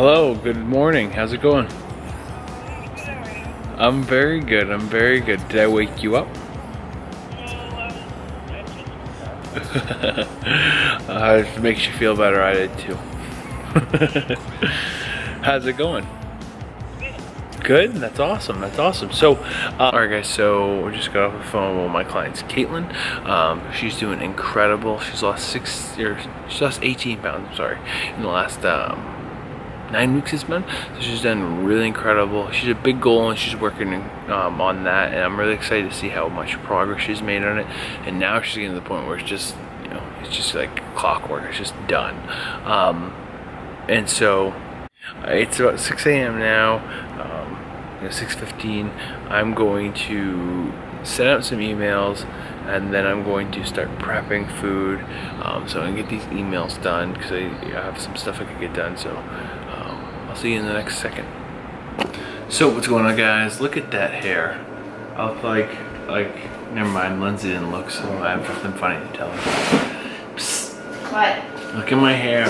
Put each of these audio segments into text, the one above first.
Hello, good morning. How's it going? I'm very good. Did I wake you up? It makes you feel better. I did too. How's it going? Good. That's awesome. So, alright guys, so we just got off the phone with my client's Caitlin. She's doing incredible. She's lost 18 pounds, I'm sorry, in the last 9 weeks it's been. So she's done really incredible. She's a big goal and she's working on that, and I'm really excited to see how much progress she's made on it. And now she's getting to the point where it's just, it's just like clockwork. It's just done. And so it's about 6 a.m. now, 6:15. I'm going to send out some emails, and then I'm going to start prepping food. So I'm gonna get these emails done because I have some stuff I could get done. So I'll see you in the next second. So what's going on, guys? Look at that hair. I look like never mind. Lindsay didn't look, so I have something funny to tell her. Psst. What? Look at my hair.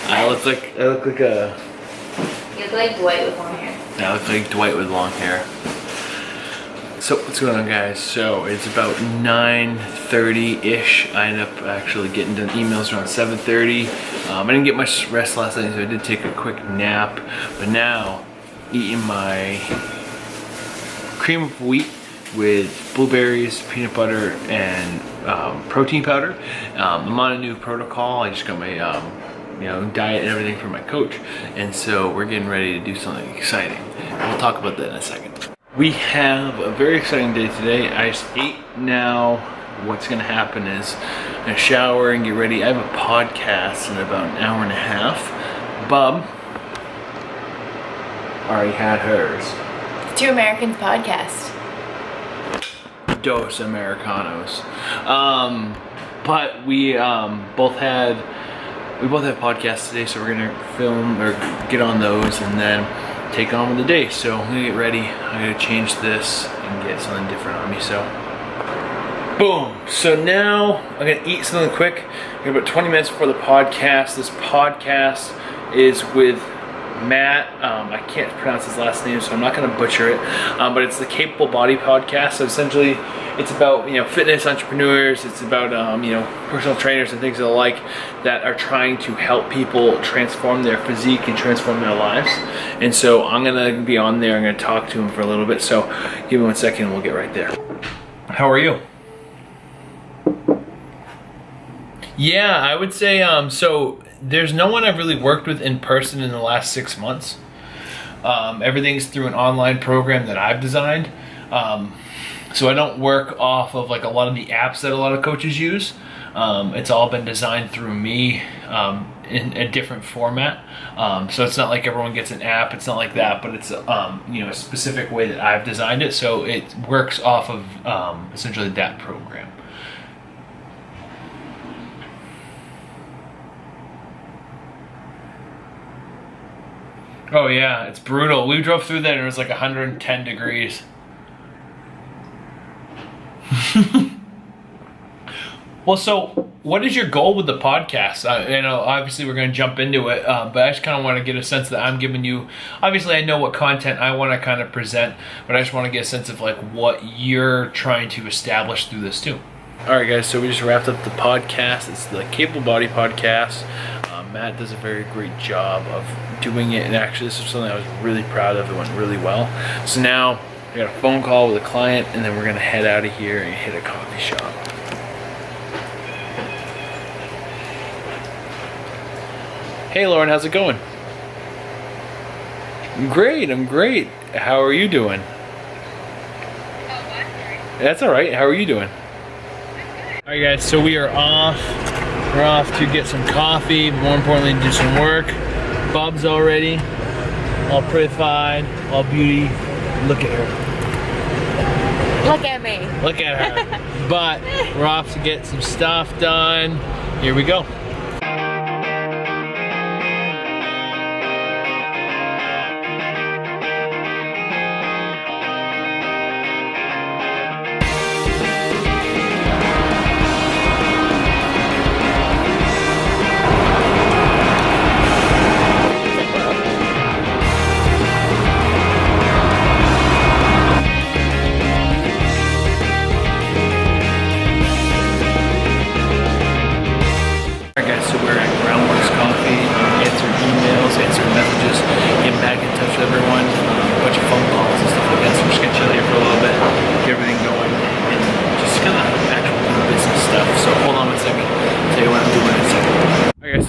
I look like a. You look like Dwight with long hair. I look like Dwight with long hair. So what's going on, guys? So it's about 9:30-ish. I ended up actually getting done emails around 7:30. I didn't get much rest last night, so I did take a quick nap. But now, eating my cream of wheat with blueberries, peanut butter, and protein powder. I'm on a new protocol. I just got my diet and everything from my coach, and so we're getting ready to do something exciting. We'll talk about that in a second. We have a very exciting day today. I just ate now. What's gonna happen is I'm gonna shower and get ready. I have a podcast in about an hour and a half. Bub already had hers. Two Americans podcast. Dos Americanos. But we both have podcasts today, so we're gonna film or get on those and then take on with the day. So I'm gonna get ready. I'm gonna change this and get something different on me. So boom. So now I'm gonna eat something quick. We're about 20 minutes before the podcast. This podcast is with Matt. I can't pronounce his last name, so I'm not going to butcher it. But it's the Capable Body Podcast. So essentially, it's about fitness entrepreneurs. It's about personal trainers and things of the like that are trying to help people transform their physique and transform their lives. And so I'm going to be on there. I'm going to talk to him for a little bit. So give me 1 second, and we'll get right there. How are you? Yeah, I would say so. There's no one I've really worked with in person in the last 6 months. Everything's through an online program that I've designed. So I don't work off of like a lot of the apps that a lot of coaches use. It's all been designed through me in a different format. So it's not like everyone gets an app. It's not like that, but it's a specific way that I've designed it. So it works off of essentially that program. Oh yeah, it's brutal. We drove through that and it was like 110 degrees. Well, so what is your goal with the podcast? Obviously we're going to jump into it, but I just kind of want to get a sense that I'm giving you, obviously I know what content I want to kind of present, but I just want to get a sense of like what you're trying to establish through this too. All right guys, so we just wrapped up the podcast. It's the Capable Body Podcast. Matt does a very great job of doing it, and actually this is something I was really proud of. It went really well. So now we got a phone call with a client, and then we're gonna head out of here and hit a coffee shop. Hey Lauren, how's it going? I'm great. How are you doing? That's all right. How are you doing? All right guys, so we are off. We're off to get some coffee, but more importantly, do some work. Bob's all ready, all prettified, all beauty. Look at her. Look at me. Look at her. But we're off to get some stuff done. Here we go.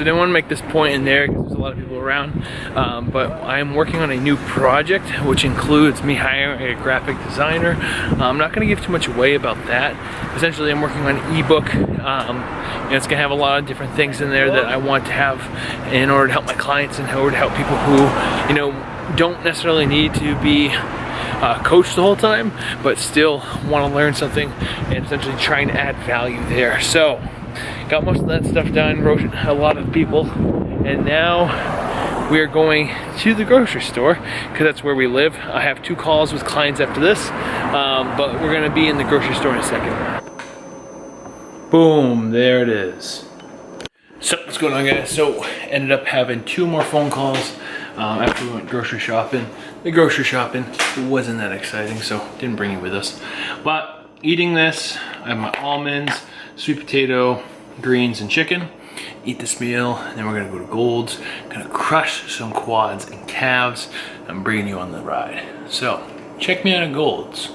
So I didn't want to make this point in there because there's a lot of people around, but I'm working on a new project, which includes me hiring a graphic designer. I'm not going to give too much away about that. Essentially, I'm working on an ebook. And it's going to have a lot of different things in there that I want to have in order to help my clients and in order to help people who, you know, don't necessarily need to be coached the whole time, but still want to learn something and essentially trying to add value there. So got most of that stuff done, wrote a lot of people, and now we are going to the grocery store because that's where we live. I have 2 calls with clients after this, but we're going to be in the grocery store in a second. Boom, there it is. So what's going on, guys? So ended up having 2 more phone calls after we went grocery shopping. The grocery shopping wasn't that exciting, so didn't bring it with us. But eating this, I have my almonds, sweet potato, greens, and chicken. Eat this meal, and then we're gonna go to Gold's, gonna crush some quads and calves. I'm bringing you on the ride. So check me out at Gold's.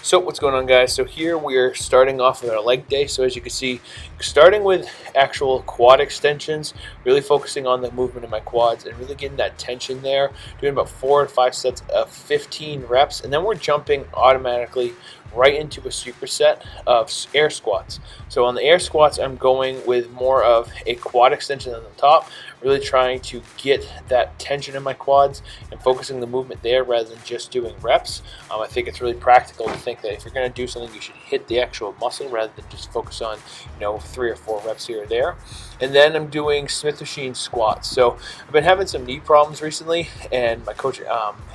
So what's going on, guys? So here we're starting off with our leg day. So as you can see, starting with actual quad extensions, really focusing on the movement in my quads and really getting that tension there, doing about 4 or 5 sets of 15 reps, and then we're jumping automatically right into a superset of air squats. So on the air squats, I'm going with more of a quad extension on the top, really trying to get that tension in my quads and focusing the movement there rather than just doing reps. I think it's really practical to think that if you're going to do something, you should hit the actual muscle rather than just focus on, 3 or 4 reps here or there. And then I'm doing Smith machine squats. So I've been having some knee problems recently, and my coach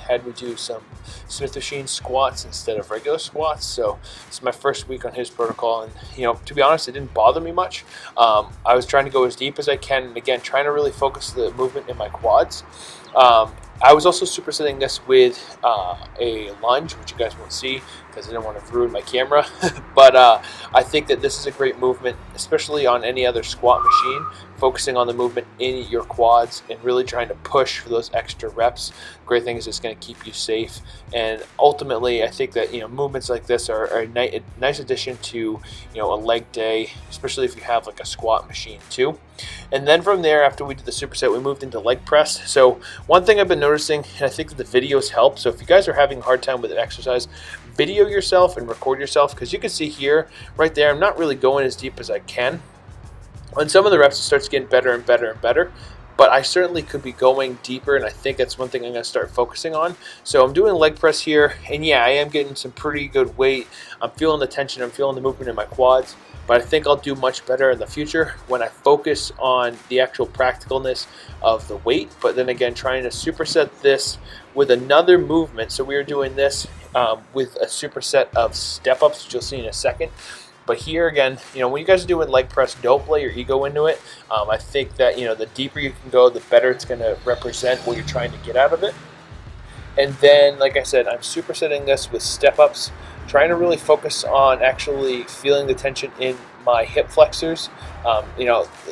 had me do some Smith machine squats instead of regular squats. So it's my first week on his protocol, and to be honest, it didn't bother me much. I was trying to go as deep as I can, and again, trying to really focus the movement in my quads. I was also supersetting this with a lunge, which you guys won't see because I didn't want to ruin my camera. But I think that this is a great movement, especially on any other squat machine, focusing on the movement in your quads and really trying to push for those extra reps. Great thing is it's going to keep you safe. And ultimately, I think that movements like this are a nice addition to a leg day, especially if you have like a squat machine too. And then from there, after we did the superset, we moved into leg press. So one thing I've been noticing, and I think that the videos help, so if you guys are having a hard time with an exercise, video yourself and record yourself, because you can see here, right there, I'm not really going as deep as I can. On some of the reps, it starts getting better and better and better, but I certainly could be going deeper, and I think that's one thing I'm going to start focusing on. So I'm doing leg press here, and yeah, I am getting some pretty good weight. I'm feeling the tension, I'm feeling the movement in my quads, but I think I'll do much better in the future when I focus on the actual practicalness of the weight, but then again, trying to superset this with another movement. So we are doing this with a superset of step-ups, which you'll see in a second. But here again, when you guys are doing leg press, don't play your ego into it. I think that, the deeper you can go, the better it's going to represent what you're trying to get out of it. And then, like I said, I'm supersetting this with step-ups, trying to really focus on actually feeling the tension in my hip flexors.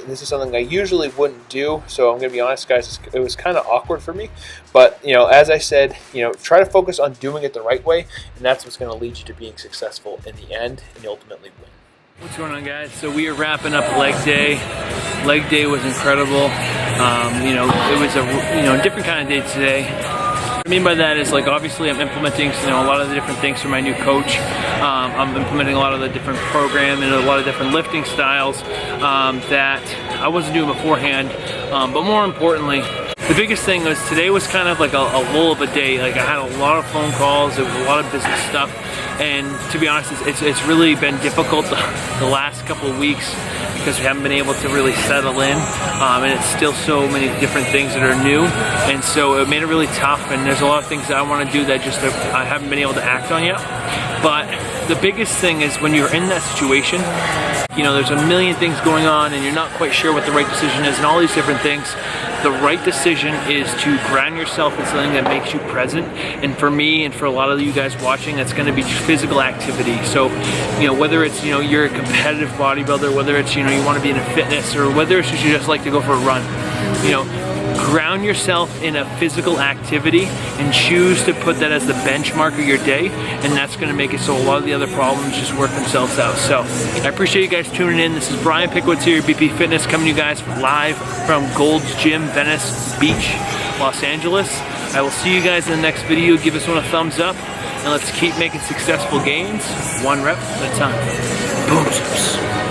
This is something I usually wouldn't do, so I'm going to be honest, guys, it was kind of awkward for me. But, as I said, try to focus on doing it the right way, and that's what's going to lead you to being successful in the end and ultimately win. What's going on, guys? So we are wrapping up leg day. Leg day was incredible. It was a different kind of day today. What I mean by that is, like, obviously I'm implementing a lot of the different things from my new coach. I'm implementing a lot of the different program and a lot of different lifting styles that I wasn't doing beforehand. But more importantly, the biggest thing was today was kind of like a lull of a day. Like, I had a lot of phone calls, there was a lot of business stuff, and to be honest, it's really been difficult the last couple of weeks because we haven't been able to really settle in, and it's still so many different things that are new, and so it made it really tough, and there's a lot of things that I want to do that I haven't been able to act on yet. But the biggest thing is when you're in that situation, there's a million things going on and you're not quite sure what the right decision is and all these different things. The right decision is to ground yourself in something that makes you present. And for me and for a lot of you guys watching, that's going to be physical activity. So, whether it's, you're a competitive bodybuilder, whether it's, you want to be in a fitness, or whether it's you just like to go for a run, ground yourself in a physical activity and choose to put that as the benchmark of your day, and that's going to make it so a lot of the other problems just work themselves out. So I appreciate you guys tuning in. This is Brian Pickwitz here, BP Fitness, coming to you guys live from Gold's Gym, Venice Beach, Los Angeles. I will see you guys in the next video. Give us one a thumbs up, and let's keep making successful gains, one rep at a time. Boom.